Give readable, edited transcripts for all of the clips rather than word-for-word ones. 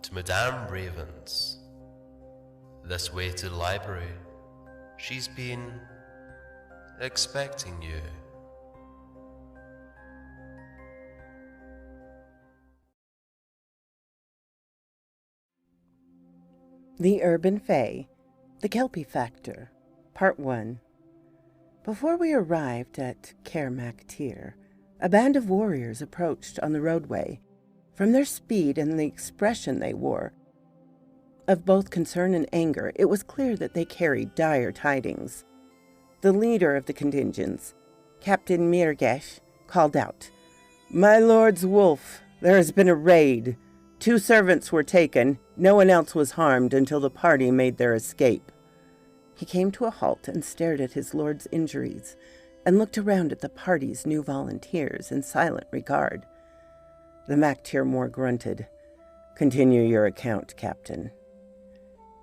to Madame Raven's. This way to the library. She's been expecting you. The Urban Fae, the Kelpie Factor, Part 1. Before we arrived at Tir, a band of warriors approached on the roadway. From their speed and the expression they wore, of both concern and anger, it was clear that they carried dire tidings. The leader of the contingents, Captain Mirgesh, called out, "My lord's wolf, there has been a raid. 2 servants were taken. No one else was harmed until the party made their escape." He came to a halt and stared at his lord's injuries, and looked around at the party's new volunteers in silent regard. The Tir Moor grunted. "Continue your account, Captain."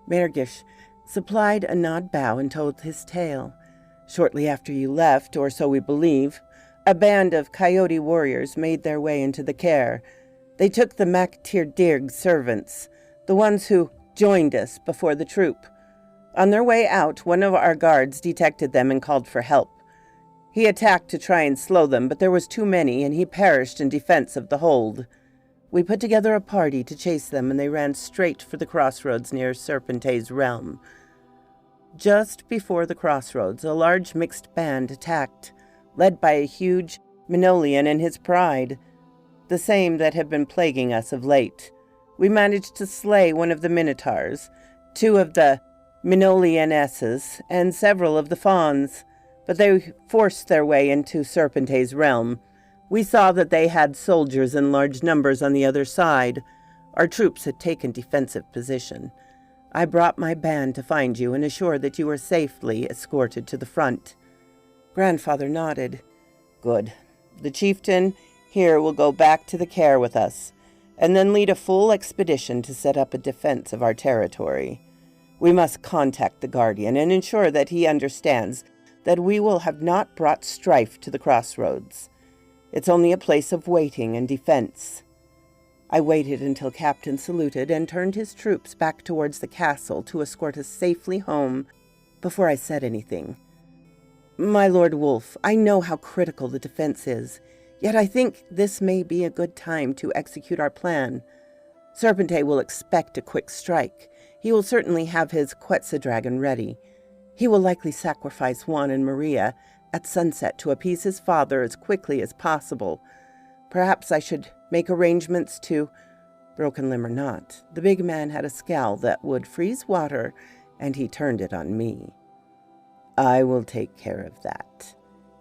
Mirgesh supplied a nod bow and told his tale. "Shortly after you left, or so we believe, a band of coyote warriors made their way into the Care. They took the Tir Dirg servants, the ones who joined us before the troop. On their way out, one of our guards detected them and called for help. He attacked to try and slow them, but there was too many, and he perished in defense of the hold. We put together a party to chase them, and they ran straight for the crossroads near Serpente's realm. Just before the crossroads, a large mixed band attacked, led by a huge Minolean and his pride, the same that have been plaguing us of late. We managed to slay one of the Minotaurs, 2 of the Minoleanesses, and several of the Fauns, but they forced their way into Serpente's realm. We saw that they had soldiers in large numbers on the other side. Our troops had taken defensive position. I brought my band to find you and assure that you were safely escorted to the front." Grandfather nodded. "Good. The chieftain here will go back to the Care with us, and then lead a full expedition to set up a defense of our territory. We must contact the Guardian and ensure that he understands that we will have not brought strife to the crossroads. It's only a place of waiting and defense." I waited until Captain saluted and turned his troops back towards the castle to escort us safely home before I said anything. "My Lord Wolf, I know how critical the defense is, yet I think this may be a good time to execute our plan. Serpente will expect a quick strike. He will certainly have his Quetzaldragon ready. He will likely sacrifice Juan and Maria at sunset to appease his father as quickly as possible. Perhaps I should make arrangements to—" Broken limb or not, the big man had a scowl that would freeze water, and he turned it on me. "I will take care of that.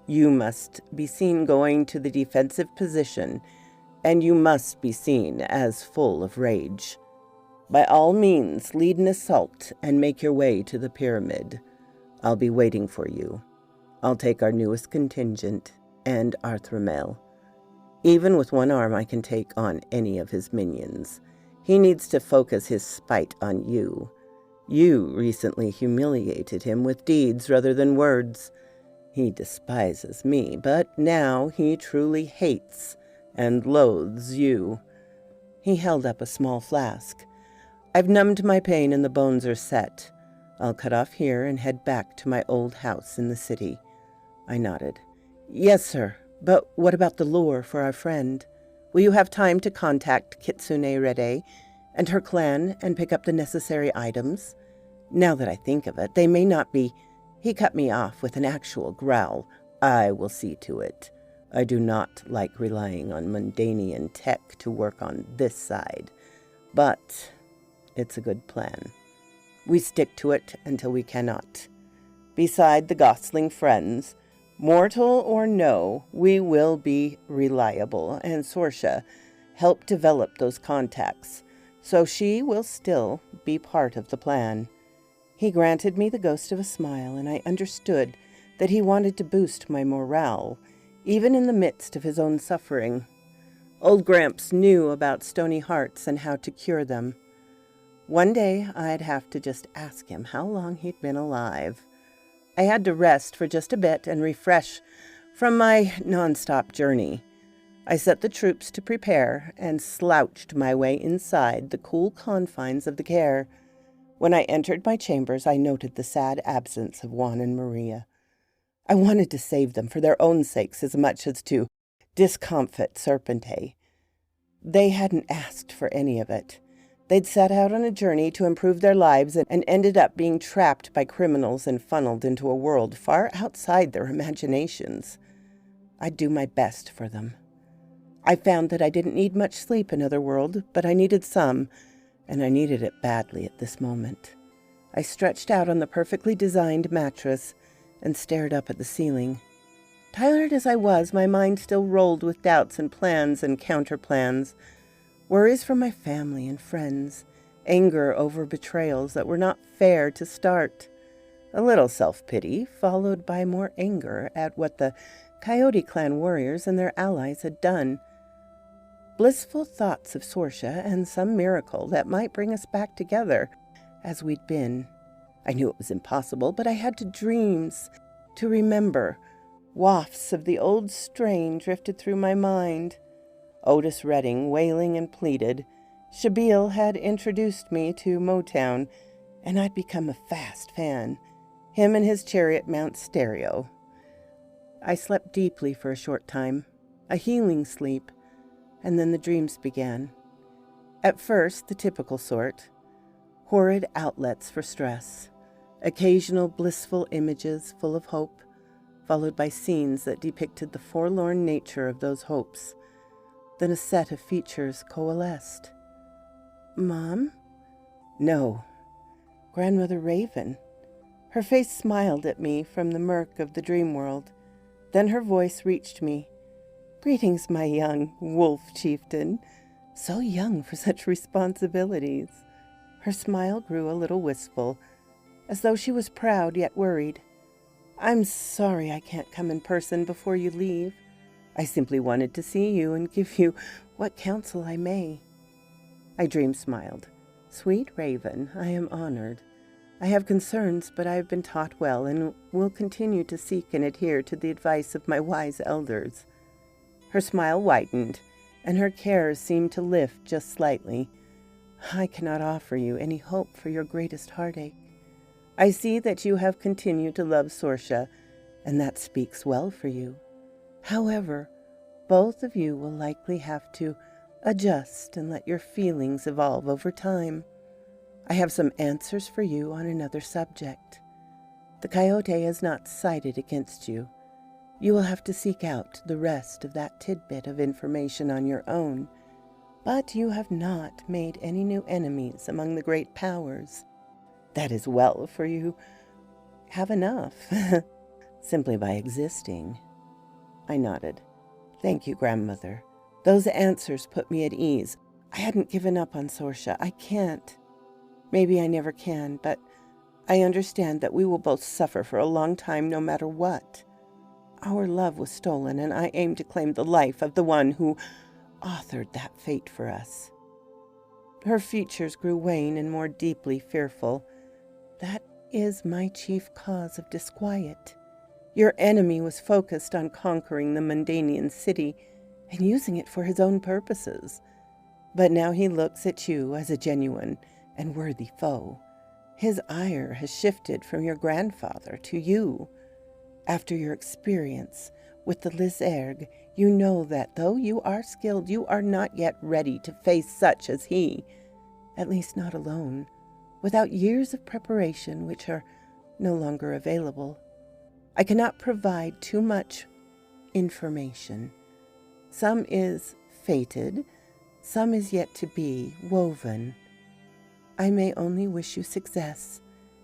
You must be seen going to the defensive position, and you must be seen as full of rage. By all means, lead an assault and make your way to the pyramid. I'll be waiting for you. I'll take our newest contingent and Arthramel. Even with one arm, I can take on any of his minions. He needs to focus his spite on you. You recently humiliated him with deeds rather than words. He despises me, but now he truly hates and loathes you." He held up a small flask. "I've numbed my pain and the bones are set. I'll cut off here and head back to my old house in the city." I nodded. "Yes, sir. But what about the lure for our friend? Will you have time to contact Kitsune Rede and her clan and pick up the necessary items? Now that I think of it, they may not be—" He cut me off with an actual growl. "I will see to it. I do not like relying on Mundanian tech to work on this side, but it's a good plan. We stick to it until we cannot. Beside the Gosling friends, mortal or no, we will be reliable, and Sorsha helped develop those contacts, so she will still be part of the plan." He granted me the ghost of a smile, and I understood that he wanted to boost my morale, even in the midst of his own suffering. Old Gramps knew about stony hearts and how to cure them. One day I'd have to just ask him how long he'd been alive. I had to rest for just a bit and refresh from my nonstop journey. I set the troops to prepare and slouched my way inside the cool confines of the care. When I entered my chambers, I noted the sad absence of Juan and Maria. I wanted to save them for their own sakes as much as to discomfit Serpente. They hadn't asked for any of it. They'd set out on a journey to improve their lives and ended up being trapped by criminals and funneled into a world far outside their imaginations. I'd do my best for them. I found that I didn't need much sleep in Otherworld, but I needed some, and I needed it badly at this moment. I stretched out on the perfectly designed mattress and stared up at the ceiling. Tired as I was, my mind still rolled with doubts and plans and counterplans. Worries for my family and friends, anger over betrayals that were not fair to start, a little self-pity, followed by more anger at what the Coyote Clan warriors and their allies had done. Blissful thoughts of Sorsha and some miracle that might bring us back together as we'd been. I knew it was impossible, but I had dreams to remember. Wafts of the old strain drifted through my mind. Otis Redding wailing and pleaded. Shabil had introduced me to Motown, and I'd become a fast fan. Him and his chariot mount stereo. I slept deeply for a short time, a healing sleep, and then the dreams began. At first, the typical sort. Horrid outlets for stress. Occasional blissful images full of hope, followed by scenes that depicted the forlorn nature of those hopes. Then a set of features coalesced. Mom? No. Grandmother Raven. Her face smiled at me from the murk of the dream world. Then her voice reached me. Greetings, my young wolf chieftain. So young for such responsibilities. Her smile grew a little wistful, as though she was proud yet worried. I'm sorry I can't come in person before you leave. I simply wanted to see you and give you what counsel I may. I dream smiled. Sweet Raven, I am honored. I have concerns, but I have been taught well and will continue to seek and adhere to the advice of my wise elders. Her smile widened, and her cares seemed to lift just slightly. I cannot offer you any hope for your greatest heartache. I see that you have continued to love Sorsha, and that speaks well for you. However, both of you will likely have to adjust and let your feelings evolve over time. I have some answers for you on another subject. The coyote has not sided against you. You will have to seek out the rest of that tidbit of information on your own, but you have not made any new enemies among the great powers. That is well, for you have enough, simply by existing. I nodded. Thank you, grandmother. Those answers put me at ease. I hadn't given up on Sorsha. I can't. Maybe I never can, but I understand that we will both suffer for a long time no matter what. Our love was stolen, and I aim to claim the life of the one who authored that fate for us. Her features grew wan and more deeply fearful. That is my chief cause of disquiet. Your enemy was focused on conquering the Mundanian city and using it for his own purposes. But now he looks at you as a genuine and worthy foe. His ire has shifted from your grandfather to you. After your experience with the Lizerg, you know that though you are skilled, you are not yet ready to face such as he, at least not alone, without years of preparation which are no longer available. I cannot provide too much information. Some is fated, some is yet to be woven. I may only wish you success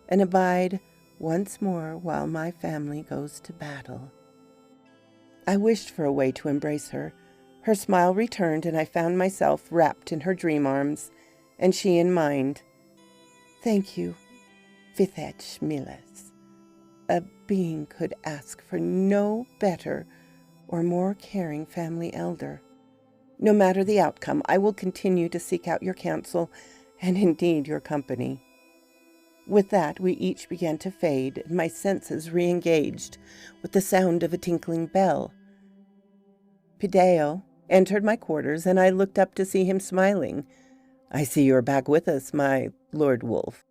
and abide once more while my family goes to battle. I wished for a way to embrace her. Her smile returned, and I found myself wrapped in her dream arms, and she in mine. Thank you, Vithech Miles. A being could ask for no better or more caring family elder. No matter the outcome, I will continue to seek out your counsel and indeed your company. With that, we each began to fade, and my senses re-engaged with the sound of a tinkling bell. Pideo, entered my quarters, and I looked up to see him smiling. "I see you are back with us, my Lord Wolf.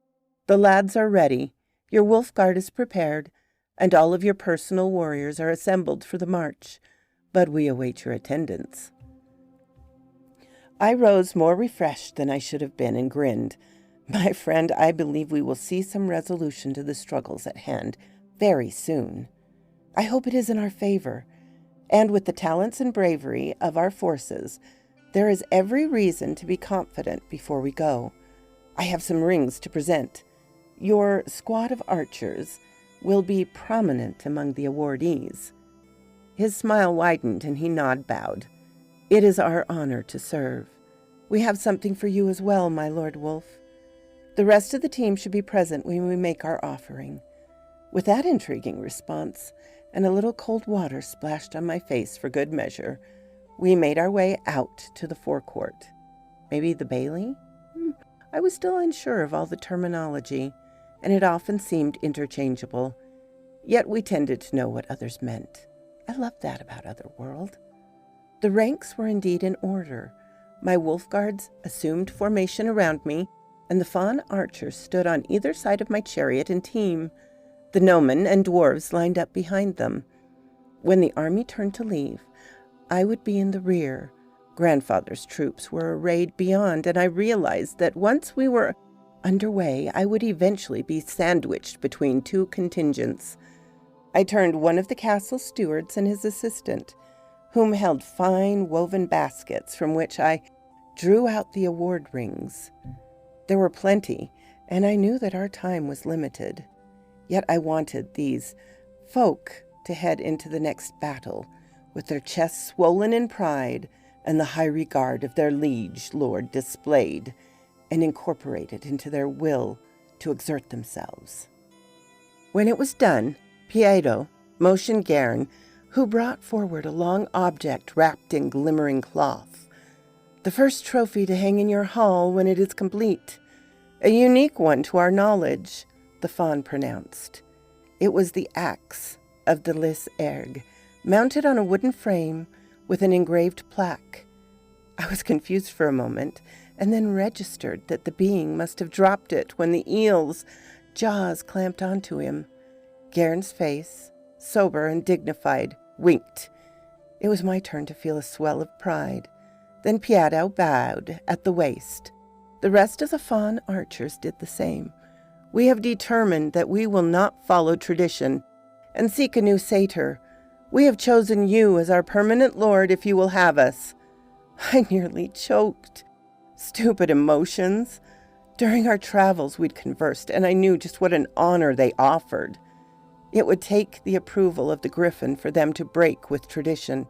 The lads are ready, your wolf guard is prepared, and all of your personal warriors are assembled for the march, but we await your attendance." I rose more refreshed than I should have been and grinned. "My friend, I believe we will see some resolution to the struggles at hand very soon. I hope it is in our favor, and with the talents and bravery of our forces, there is every reason to be confident before we go. I have some rings to present. Your squad of archers will be prominent among the awardees." His smile widened and he bowed. "It is our honor to serve. We have something for you as well, my Lord Wolf. The rest of the team should be present when we make our offering." With that intriguing response, and a little cold water splashed on my face for good measure, we made our way out to the forecourt. Maybe the bailey? I was still unsure of all the terminology, and it often seemed interchangeable. Yet we tended to know what others meant. I loved that about Otherworld. The ranks were indeed in order. My wolf guards assumed formation around me, and the fawn archers stood on either side of my chariot and team. The gnomon and dwarves lined up behind them. When the army turned to leave, I would be in the rear. Grandfather's troops were arrayed beyond, and I realized that once we were underway, I would eventually be sandwiched between two contingents. I turned one of the castle stewards and his assistant, whom held fine woven baskets from which I drew out the award rings. There were plenty, and I knew that our time was limited. Yet I wanted these folk to head into the next battle with their chests swollen in pride and the high regard of their liege lord displayed and incorporated into their will to exert themselves. When it was done, Pietro motioned Garen, who brought forward a long object wrapped in glimmering cloth. "The first trophy to hang in your hall when it is complete. A unique one to our knowledge," the fawn pronounced. It was the axe of the Lys Erg, mounted on a wooden frame with an engraved plaque. I was confused for a moment, and then registered that the being must have dropped it when the eel's jaws clamped onto him. Garen's face, sober and dignified, winked. It was my turn to feel a swell of pride. Then Pietro bowed at the waist. The rest of the fawn archers did the same. "We have determined that we will not follow tradition and seek a new satyr. We have chosen you as our permanent lord if you will have us." I nearly choked. Stupid emotions. During our travels we'd conversed, and I knew just what an honor they offered. It would take the approval of the Griffin for them to break with tradition.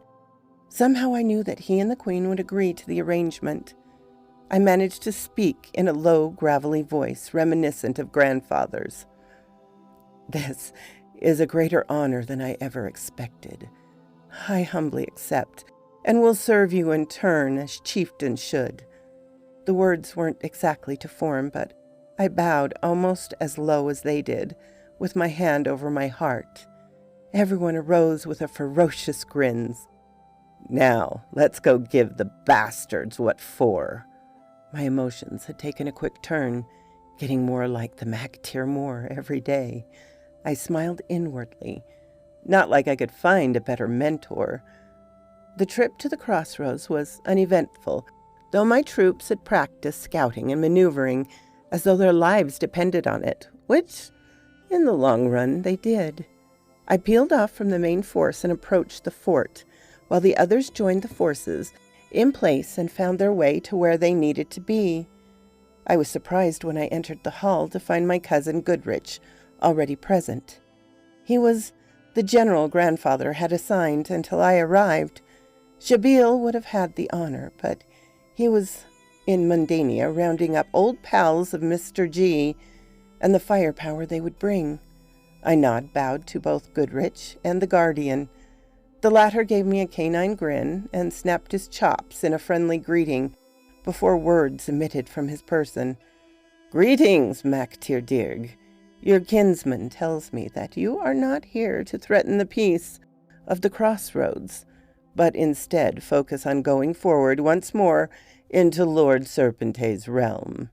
Somehow I knew that he and the Queen would agree to the arrangement. I managed to speak in a low, gravelly voice reminiscent of grandfather's. "This is a greater honor than I ever expected. I humbly accept, and will serve you in turn as chieftain should." The words weren't exactly to form, but I bowed almost as low as they did, with my hand over my heart. Everyone arose with a ferocious grins. "Now, let's go give the bastards what for." My emotions had taken a quick turn, getting more like the Magtir Moor every day. I smiled inwardly, not like I could find a better mentor. The trip to the crossroads was uneventful, though my troops had practiced scouting and maneuvering as though their lives depended on it, which, in the long run, they did. I peeled off from the main force and approached the fort, while the others joined the forces in place and found their way to where they needed to be. I was surprised when I entered the hall to find my cousin Goodrich already present. He was the general grandfather had assigned until I arrived. Shabil would have had the honor, but he was in Mundania rounding up old pals of Mr. G and the firepower they would bring. I bowed to both Goodrich and the Guardian. The latter gave me a canine grin and snapped his chops in a friendly greeting before words emitted from his person. "Greetings, Magtir Dirg. Your kinsman tells me that you are not here to threaten the peace of the crossroads, but instead focus on going forward once more into Lord Serpente's realm.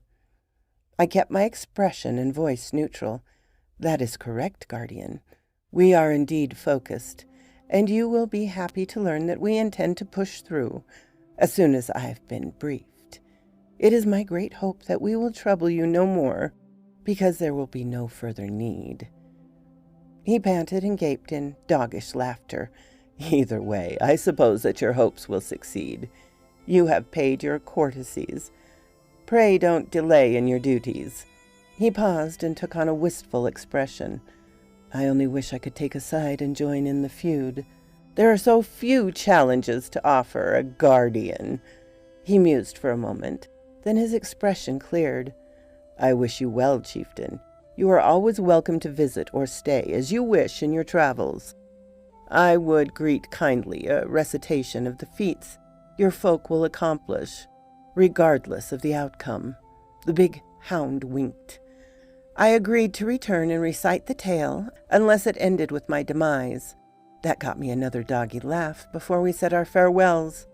I kept my expression and voice neutral. That is correct, Guardian. We are indeed focused, and you will be happy to learn that we intend to push through as soon as I have been briefed. It is my great hope that we will trouble you no more, because there will be no further need. He panted and gaped in doggish laughter. Either way, I suppose that your hopes will succeed. You have paid your courtesies. Pray don't delay in your duties. He paused and took on a wistful expression. I only wish I could take a side and join in the feud. There are so few challenges to offer a guardian. He mused for a moment. Then his expression cleared. I wish you well, chieftain. You are always welcome to visit or stay as you wish in your travels. I would greet kindly a recitation of the feats your folk will accomplish, regardless of the outcome. The big hound winked. I agreed to return and recite the tale, unless it ended with my demise. That got me another doggy laugh before we said our farewells.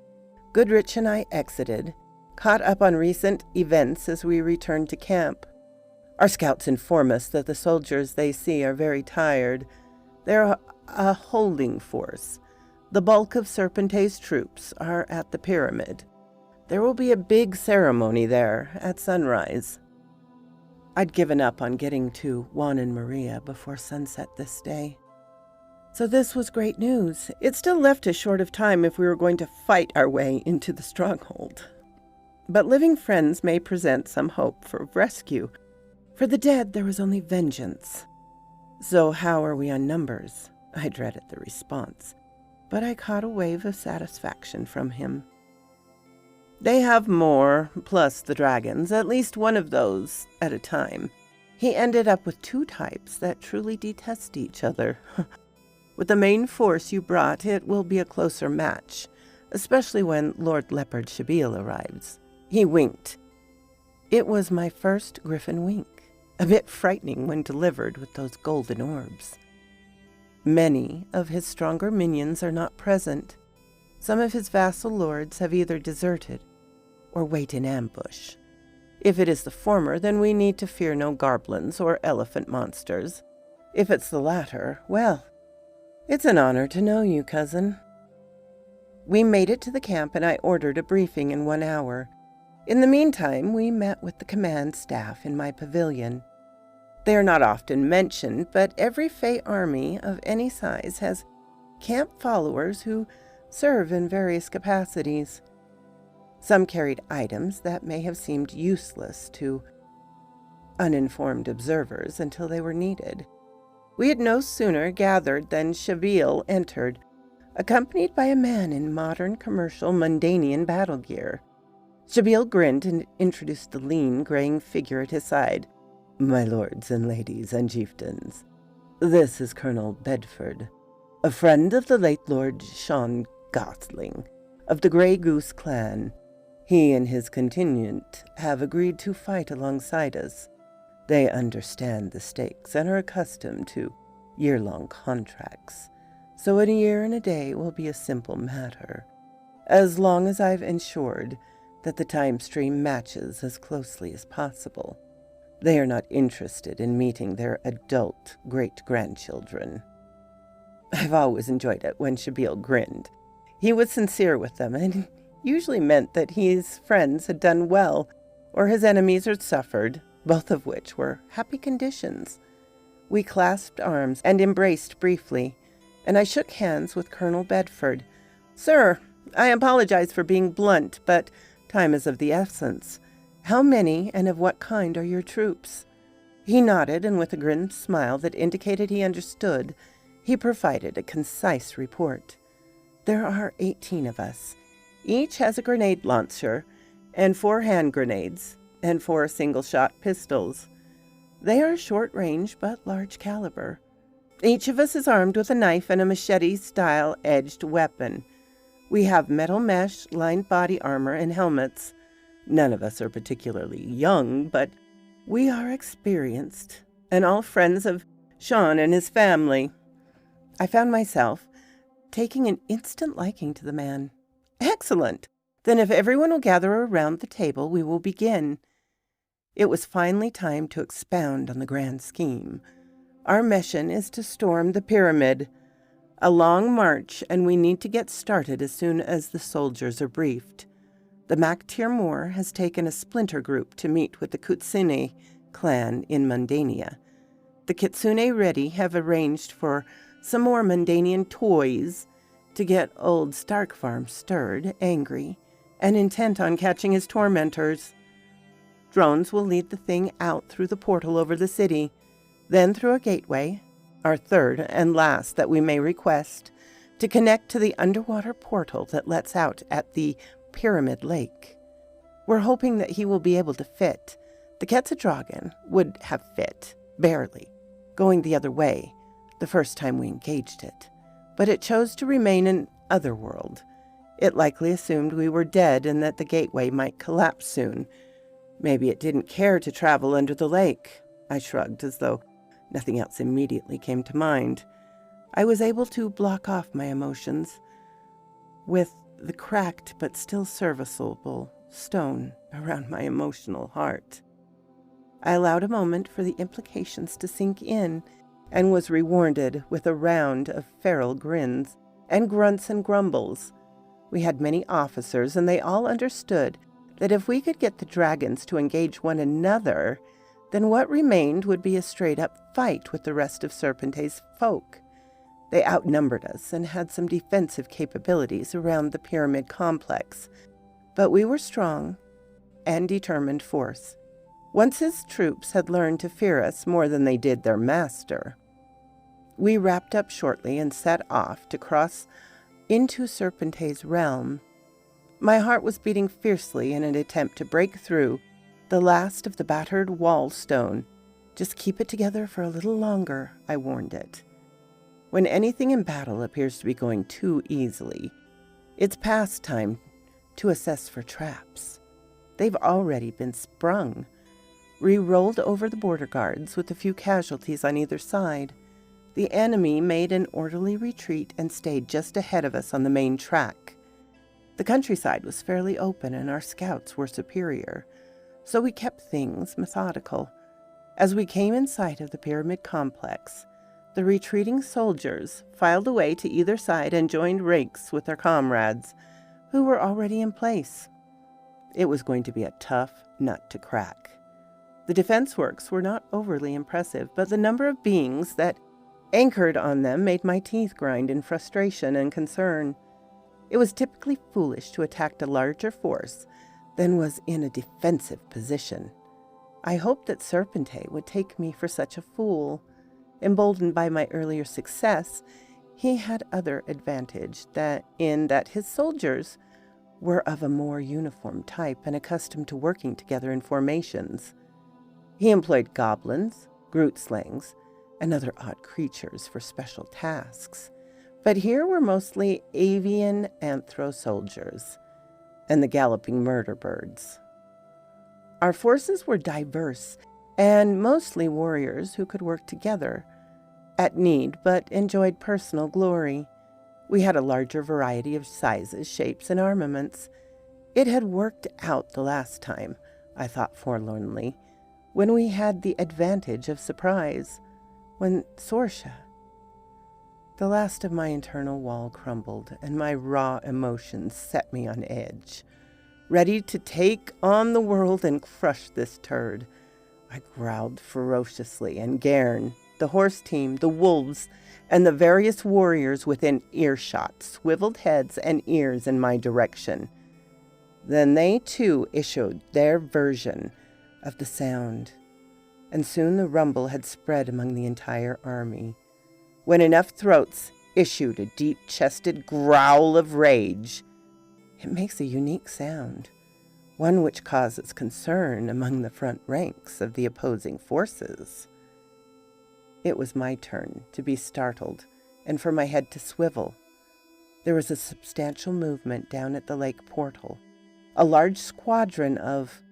Goodrich and I exited, caught up on recent events as we returned to camp. Our scouts inform us that the soldiers they see are very tired. They're a holding force. The bulk of Serpente's troops are at the pyramid. There will be a big ceremony there at sunrise. I'd given up on getting to Juan and Maria before sunset this day. So this was great news. It still left us short of time if we were going to fight our way into the stronghold. But living friends may present some hope for rescue. For the dead, there was only vengeance. So how are we on numbers? I dreaded the response, but I caught a wave of satisfaction from him. They have more, plus the dragons, at least one of those at a time. He ended up with 2 types that truly detest each other. With the main force you brought, it will be a closer match, especially when Lord Leopard Shabil arrives. He winked. It was my first griffin wink, a bit frightening when delivered with those golden orbs. Many of his stronger minions are not present. Some of his vassal lords have either deserted or wait in ambush. If it is the former, then we need to fear no goblins or elephant monsters. If it's the latter, well, it's an honor to know you, cousin. We made it to the camp and I ordered a briefing in 1 hour. In the meantime, we met with the command staff in my pavilion. They are not often mentioned, but every Fae army of any size has camp followers who serve in various capacities. Some carried items that may have seemed useless to uninformed observers until they were needed. We had no sooner gathered than Shabil entered, accompanied by a man in modern commercial Mundanian battle gear. Shabil grinned and introduced the lean, graying figure at his side. My lords and ladies and chieftains, this is Colonel Bedford, a friend of the late Lord Sean Gosling of the Grey Goose clan. He and his contingent have agreed to fight alongside us. They understand the stakes and are accustomed to year-long contracts, so a year and a day will be a simple matter, as long as I've ensured that the time stream matches as closely as possible. They are not interested in meeting their adult great-grandchildren. I've always enjoyed it when Shabil grinned. He was sincere with them, and usually meant that his friends had done well, or his enemies had suffered, both of which were happy conditions. We clasped arms and embraced briefly, and I shook hands with Colonel Bedford. Sir, I apologize for being blunt, but time is of the essence. How many and of what kind are your troops? He nodded, and with a grim smile that indicated he understood, he provided a concise report. There are 18 of us. Each has a grenade launcher and 4 hand grenades and 4 single-shot pistols. They are short-range but large caliber. Each of us is armed with a knife and a machete-style edged weapon. We have metal mesh, lined body armor, and helmets. None of us are particularly young, but we are experienced, and all friends of Sean and his family. I found myself taking an instant liking to the man. Excellent! Then if everyone will gather around the table, we will begin. It was finally time to expound on the grand scheme. Our mission is to storm the pyramid. A long march, and we need to get started as soon as the soldiers are briefed. The Mactir Moor has taken a splinter group to meet with the Kutsune clan in Mundania. The Kitsune Ready have arranged for some more Mundanian toys to get old Starkfarm stirred, angry, and intent on catching his tormentors. Drones will lead the thing out through the portal over the city, then through a gateway, our third and last that we may request, to connect to the underwater portal that lets out at the Pyramid Lake. We're hoping that he will be able to fit. The Quetzaldragon would have fit, barely, going the other way the first time we engaged it, but it chose to remain in Otherworld. It likely assumed we were dead and that the gateway might collapse soon. Maybe it didn't care to travel under the lake. I shrugged as though nothing else immediately came to mind. I was able to block off my emotions with the cracked but still serviceable stone around my emotional heart. I allowed a moment for the implications to sink in and was rewarded with a round of feral grins and grunts and grumbles. We had many officers, and they all understood that if we could get the dragons to engage one another, then what remained would be a straight-up fight with the rest of Serpente's folk. They outnumbered us and had some defensive capabilities around the pyramid complex, but we were strong and determined force. Once his troops had learned to fear us more than they did their master. We wrapped up shortly and set off to cross into Serpente's realm. My heart was beating fiercely in an attempt to break through the last of the battered wall stone. Just keep it together for a little longer, I warned it. When anything in battle appears to be going too easily, it's past time to assess for traps. They've already been sprung. We rolled over the border guards with a few casualties on either side. The enemy made an orderly retreat and stayed just ahead of us on the main track. The countryside was fairly open and our scouts were superior, so we kept things methodical. As we came in sight of the pyramid complex, the retreating soldiers filed away to either side and joined ranks with their comrades, who were already in place. It was going to be a tough nut to crack. The defense works were not overly impressive, but the number of beings that anchored on them made my teeth grind in frustration and concern. It was typically foolish to attack a larger force than was in a defensive position. I hoped that Serpente would take me for such a fool. Emboldened by my earlier success, he had other advantage that his soldiers were of a more uniform type and accustomed to working together in formations. He employed goblins, grootslangs, and other odd creatures for special tasks, but here were mostly avian anthro soldiers and the galloping murder birds. Our forces were diverse and mostly warriors who could work together at need but enjoyed personal glory. We had a larger variety of sizes, shapes, and armaments. It had worked out the last time, I thought forlornly, when we had the advantage of surprise. When Sorsha... The last of my internal wall crumbled, and my raw emotions set me on edge. Ready to take on the world and crush this turd, I growled ferociously, and Gairn, the horse team, the wolves, and the various warriors within earshot swiveled heads and ears in my direction. Then they, too, issued their version of the sound, and soon the rumble had spread among the entire army. When enough throats issued a deep-chested growl of rage, it makes a unique sound, one which causes concern among the front ranks of the opposing forces. It was my turn to be startled and for my head to swivel. There was a substantial movement down at the lake portal. A large squadron of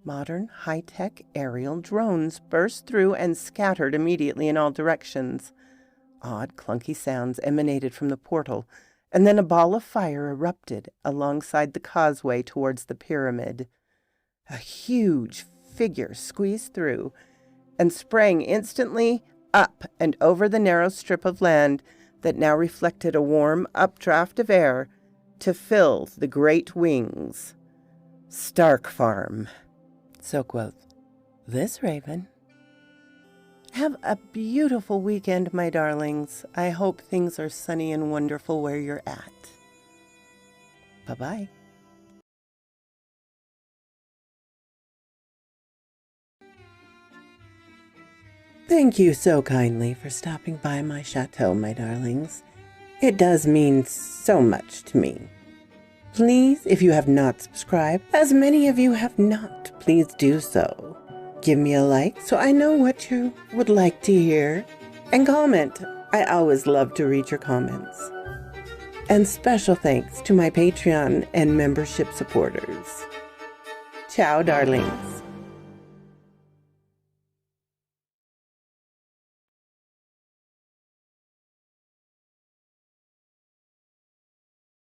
modern, high-tech aerial drones burst through and scattered immediately in all directions. Odd, clunky sounds emanated from the portal, and then a ball of fire erupted alongside the causeway towards the pyramid. A huge figure squeezed through and sprang instantly up and over the narrow strip of land that now reflected a warm updraft of air to fill the great wings. Stark Farm. So quoth this raven. Have a beautiful weekend, my darlings. I hope things are sunny and wonderful where you're at. Bye-bye. Thank you so kindly for stopping by my chateau, my darlings. It does mean so much to me. Please, if you have not subscribed, as many of you have not, please do so. Give me a like so I know what you would like to hear. And comment. I always love to read your comments. And special thanks to my Patreon and membership supporters. Ciao, darlings.